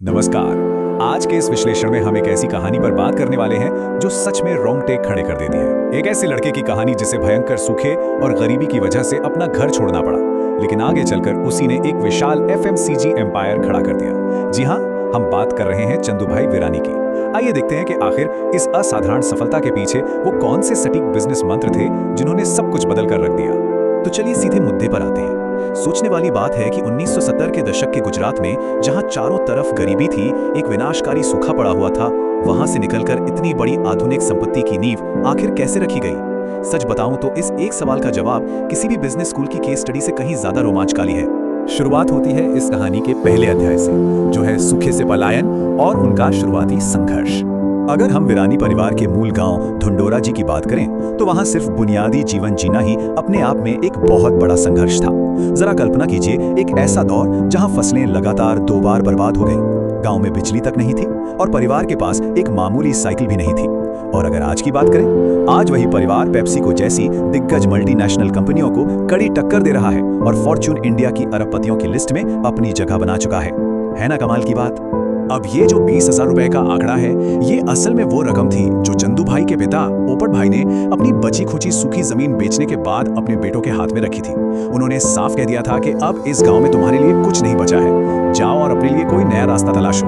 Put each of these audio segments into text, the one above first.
नमस्कार। आज के इस विश्लेषण में हम एक ऐसी कहानी पर बात करने वाले हैं जो सच में रोंगटे खड़े कर देती है। एक ऐसे लड़के की कहानी जिसे भयंकर सूखे और गरीबी की वजह से अपना घर छोड़ना पड़ा, लेकिन आगे चलकर उसी ने एक विशाल एफएमसीजी एम्पायर खड़ा कर दिया। जी हाँ, हम बात कर रहे हैं चंदूभाई विरानी की। आइए देखते हैं कि आखिर इस असाधारण सफलता के पीछे वो कौन से सटीक बिजनेस मंत्र थे जिन्होंने सब कुछ बदल कर रख दिया। तो चलिए सीधे मुद्दे पर आते हैं। सोचने वाली बात है कि 1970 के दशक के गुजरात में जहां चारों तरफ गरीबी थी, एक विनाशकारी सूखा पड़ा हुआ था, वहां से निकलकर इतनी बड़ी आधुनिक संपत्ति की नींव आखिर कैसे रखी गई? सच बताऊं तो इस एक सवाल का जवाब किसी भी बिजनेस स्कूल की केस स्टडी से कहीं ज्यादा रोमांचकारी है। शुरुआत होती है इस कहानी के पहले अध्याय से, जो है सूखे से पलायन और उनका शुरुआती संघर्ष। अगर हम विरानी परिवार के मूल गांव धुंडोरा जी की बात करें तो वहां सिर्फ बुनियादी जीवन जीना ही अपने आप में एक बहुत बड़ा संघर्ष था। जरा कल्पना कीजिए, एक ऐसा दौर जहां फसलें लगातार 2 बार बर्बाद हो गईं, गांव में बिजली तक नहीं थी और परिवार के पास एक मामूली साइकिल भी नहीं थी। और अगर आज की बात करें, आज वही परिवार पेप्सिको जैसी दिग्गज मल्टीनेशनल कंपनियों को कड़ी टक्कर दे रहा है और फॉर्च्यून इंडिया की अरबपतियों की लिस्ट में अपनी जगह बना चुका है ना कमाल की बात? अब ये जो 20,000 रुपए का आंकड़ा है, ये असल में वो रकम थी जो चंदू भाई के पिता पोपट भाई ने अपनी बची खुची सूखी जमीन बेचने के बाद अपने बेटों के हाथ में रखी थी। उन्होंने साफ कह दिया था कि अब इस गांव में तुम्हारे लिए कुछ नहीं बचा है, जाओ और अपने लिए कोई नया रास्ता तलाशो।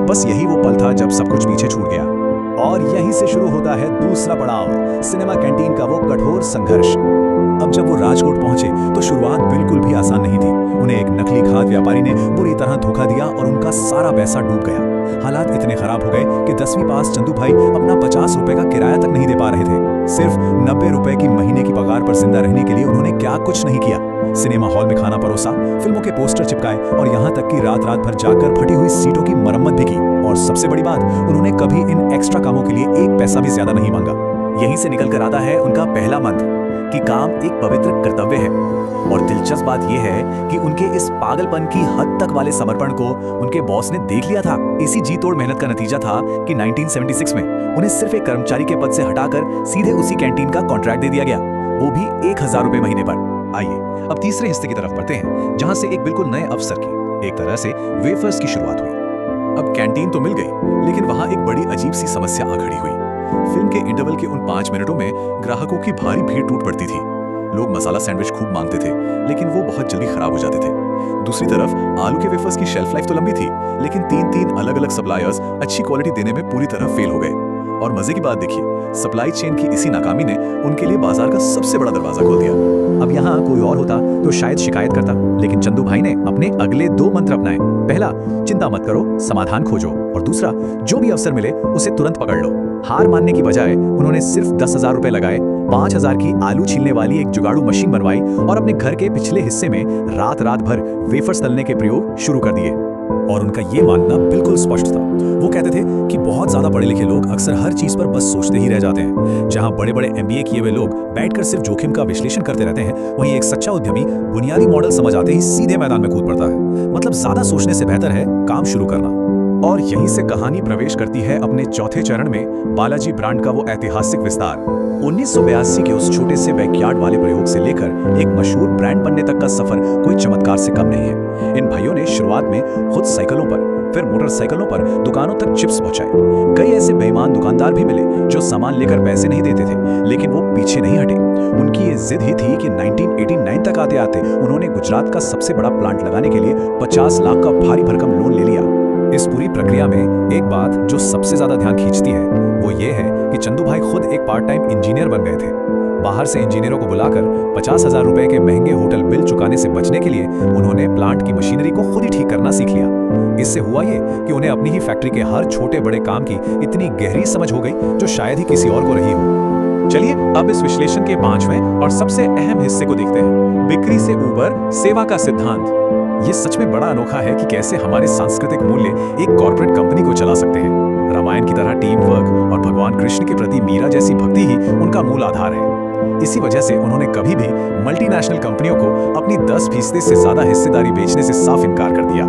बस यही वो पल था जब सब कुछ पीछे छूट गया। और यहीं से शुरू होता है दूसरा पड़ाव, सिनेमा कैंटीन का वो कठोर संघर्ष। अब जब वो राजकोट पहुंचे तो शुरुआत बिल्कुल भी आसान नहीं थी। उन्हें एक नकली खाद व्यापारी ने बुरी तरह धोखा दिया और उनका सारा पैसा डूब गया। हालात इतने खराब हो गए कि 10वीं पास चंदू भाई अपना 50 रुपए का किराया तक नहीं दे पा रहे थे। सिर्फ 90 रुपए की महीने की पगार पर जिंदा रहने के लिए उन्होंने क्या कुछ नहीं किया। सिनेमा हॉल में खाना परोसा, फिल्मों के पोस्टर चिपकाए और यहाँ तक कि रात रात भर जाकर फटी हुई सीटों की मरम्मत भी की। और सबसे बड़ी बात, उन्होंने कभी इन एक्स्ट्रा कामों के लिए एक पैसा भी ज्यादा नहीं मांगा। यहीं से निकल कर आता है उनका पहला मंत्र कि काम एक पवित्र कर्तव्य है। और दिलचस्प बात यह है कि उनके इस पागलपन की हद तक वाले समर्पण को उनके बॉस ने देख लिया था। इसी जी तोड़ मेहनत का नतीजा था कि 1976 में उन्हें सिर्फ एक कर्मचारी के पद से हटाकर सीधे उसी कैंटीन का कॉन्ट्रैक्ट दे दिया गया, वो भी 1,000 रुपए महीने पर। आइए अब तीसरे हिस्से की तरफ बढ़ते हैं, जहां से एक बिल्कुल नए अवसर की, एक तरह से वेफर्स की शुरुआत हुई। अब कैंटीन तो मिल गई, लेकिन वहां एक बड़ी अजीब सी समस्या आ खड़ी हुई। फिल्म के इंटरवल के उन 5 मिनटों में ग्राहकों की भारी भीड़ टूट पड़ती थी। लोग मसाला सैंडविच खूब मांगते थे, लेकिन वो बहुत जल्दी खराब हो जाते थे। दूसरी तरफ आलू के वेफर्स की शेल्फ लाइफ तो लंबी थी, लेकिन 3 अलग-अलग सप्लायर्स अच्छी क्वालिटी देने में पूरी तरह फेल हो गए। और मजे की बात देखिए, सप्लाई चेन की इसी नाकामी ने उनके लिए बाजार का सबसे बड़ा दरवाजा खोल दिया। अब यहाँ कोई और होता तो शायद शिकायत करता, लेकिन चंदू भाई ने अपने अगले 2 मंत्र अपनाए। पहला, चिंता मत करो, समाधान खोजो। और दूसरा, जो भी अवसर मिले उसे तुरंत पकड़ लो। हार मानने की बजाय उन्होंने सिर्फ 10,000 रुपए लगाए, 5,000 की आलू छीलने वाली एक जुगाड़ू मशीन बनवाई और अपने घर के पिछले हिस्से में रात रात भर वेफर्स तलने के प्रयोग शुरू कर दिए। और उनका ये मानना बिल्कुल स्पष्ट था। वो कहते थे कि बहुत ज्यादा पढ़े लिखे लोग अक्सर हर चीज पर बस सोचते ही रह जाते हैं। जहां बड़े बड़े MBA किए हुए लोग बैठकर सिर्फ जोखिम का विश्लेषण करते रहते हैं, वहीं एक सच्चा उद्यमी बुनियादी मॉडल समझ आते ही सीधे मैदान में कूद पड़ता है। मतलब ज्यादा सोचने से बेहतर है काम शुरू करना। और यहीं से कहानी प्रवेश करती है अपने चौथे चरण में, बालाजी ब्रांड का वो ऐतिहासिक विस्तार। 1982 के उस छोटे से बैकयार्ड वाले प्रयोग से लेकर एक मशहूर ब्रांड बनने तक का सफर कोई चमत्कार से कम नहीं है। इन भाइयों ने शुरुआत में खुद साइकिलों पर, फिर मोटरसाइकिलों पर दुकानों तक चिप्स पहुंचाए। कई ऐसे बेईमान दुकानदार भी मिले जो सामान लेकर पैसे नहीं देते थे, लेकिन वो पीछे नहीं हटे। उनकी ये जिद ही थी कि 1989 तक आते आते उन्होंने गुजरात का सबसे बड़ा प्लांट लगाने के लिए 50 लाख का भारी भरकम लोन ले लिया। इस पूरी प्रक्रिया में एक बात जो सबसे ज्यादा ध्यान खींचती है वो ये है कि चंदू भाई खुद एक पार्ट टाइम इंजीनियर बन गए थे। बाहर से इंजीनियरों को बुलाकर 50,000 रुपए के महंगे होटल बिल चुकाने से बचने के लिए उन्होंने प्लांट की मशीनरी को खुद ही ठीक करना सीख लिया। इससे हुआ ये कि उन्हें अपनी ही फैक्ट्री के हर छोटे बड़े काम की इतनी गहरी समझ हो गई जो शायद ही किसी और को रही हो। चलिए अब इस विश्लेषण के 5वें और सबसे अहम हिस्से को देखते हैं, बिक्री से ऊपर सेवा का सिद्धांत। ये सच में बड़ा अनोखा है कि कैसे हमारे सांस्कृतिक मूल्य एक कॉर्पोरेट कंपनी को चला सकते हैं। रामायण की तरह टीम वर्क और भगवान कृष्ण के प्रति मीरा जैसी भक्ति ही उनका मूल आधार है। इसी वजह से उन्होंने कभी भी मल्टीनेशनल कंपनियों को अपनी 10% से ज्यादा हिस्सेदारी बेचने से साफ इनकार कर दिया।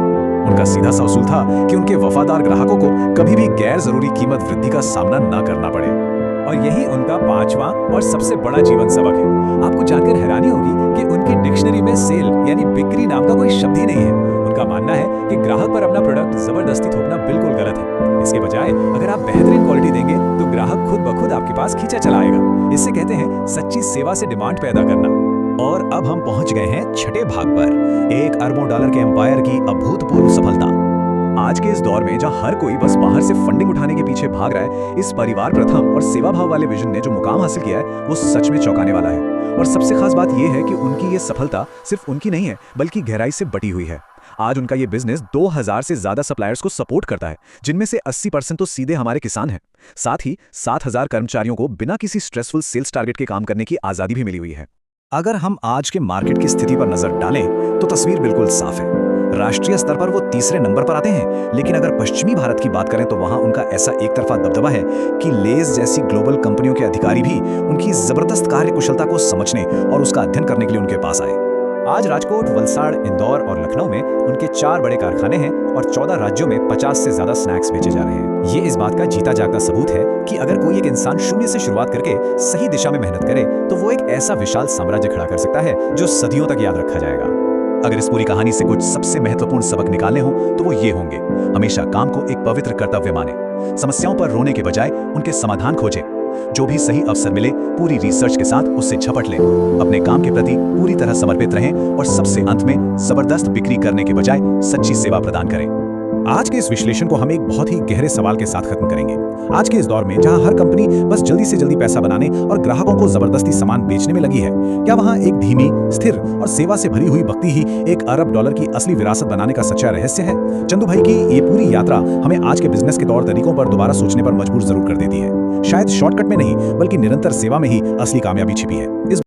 उनका सीधा सा उसूल था कि उनके वफादार ग्राहकों को कभी भी गैर जरूरी कीमत वृद्धि का सामना न करना पड़े। और यही उनका 5वां और सबसे बड़ा जीवन सबक है। आपको जानकर हैरानी होगी कि उनकी डिक्शनरी में सेल यानी बिक्री नाम का कोई शब्द ही नहीं है। उनका मानना है कि ग्राहक पर अपना प्रोडक्ट जबरदस्ती थोपना बिल्कुल गलत है। इसके बजाय अगर आप बेहतरीन क्वालिटी देंगे तो ग्राहक खुद ब खुद आपके पास खींचा चला आएगा। इसे कहते हैं सच्ची सेवा से डिमांड पैदा करना। और अब हम पहुंच गए हैं छठे भाग पर, एक अरबों डॉलर के एम्पायर की अभूतपूर्व सफलता। आज के इस दौर में जहां हर कोई बस बाहर से फंडिंग उठाने के पीछे भाग रहा है, इस परिवार प्रथम और सेवा भाव वाले विजन ने जो मुकाम हासिल किया है वो सच में चौंकाने वाला है। और सबसे खास बात यह है कि उनकी ये सफलता सिर्फ उनकी नहीं है बल्कि गहराई से बटी हुई है। आज उनका ये बिजनेस 2000 से ज्यादा सप्लायर्स को सपोर्ट करता है, जिनमें से 80% तो सीधे हमारे किसान हैं। साथ ही 7000 कर्मचारियों को बिना किसी स्ट्रेसफुल सेल्स टारगेट के काम करने की आजादी भी मिली हुई है। अगर हम आज के मार्केट की स्थिति पर नजर डालें तो तस्वीर बिल्कुल साफ है। राष्ट्रीय स्तर पर वो तीसरे नंबर पर आते हैं, लेकिन अगर पश्चिमी भारत की बात करें तो वहां उनका ऐसा एक तरफा दबदबा है कि लेज जैसी ग्लोबल कंपनियों के अधिकारी भी उनकी जबरदस्त कार्यकुशलता को समझने और उसका अध्ययन करने के लिए उनके पास आए। आज राजकोट, वलसाड़, इंदौर और लखनऊ में उनके 4 बड़े कारखाने हैं और 14 राज्यों में 50 से ज्यादा स्नैक्स बेचे जा रहे हैं। ये इस बात का जीता जागता सबूत है कि अगर कोई एक इंसान शून्य से शुरुआत करके सही दिशा में मेहनत करे तो वो एक ऐसा विशाल साम्राज्य खड़ा कर सकता है जो सदियों तक याद रखा जाएगा। अगर इस पूरी कहानी से कुछ सबसे महत्वपूर्ण सबक निकालने हो तो वो ये होंगे: हमेशा काम को एक पवित्र कर्तव्य माने, समस्याओं पर रोने के बजाय उनके समाधान खोजें, जो भी सही अवसर मिले पूरी रिसर्च के साथ उससे झपट लें, अपने काम के प्रति पूरी तरह समर्पित रहें और सबसे अंत में जबरदस्त बिक्री करने के बजाय सच्ची सेवा प्रदान करें। आज के इस विश्लेषण को हम एक बहुत ही गहरे सवाल के साथ खत्म करेंगे। आज के इस दौर में जहां हर कंपनी बस जल्दी से जल्दी पैसा बनाने और ग्राहकों को जबरदस्ती सामान बेचने में लगी है, क्या वहां एक धीमी, स्थिर और सेवा से भरी हुई भक्ति ही एक अरब डॉलर की असली विरासत बनाने का सच्चा रहस्य है? चंदू भाई की ये पूरी यात्रा हमें आज के बिजनेस के तौर तरीकों पर दोबारा सोचने पर मजबूर जरूर कर देती है। शायद शॉर्टकट में नहीं बल्कि निरंतर सेवा में ही असली कामयाबी छिपी है। इस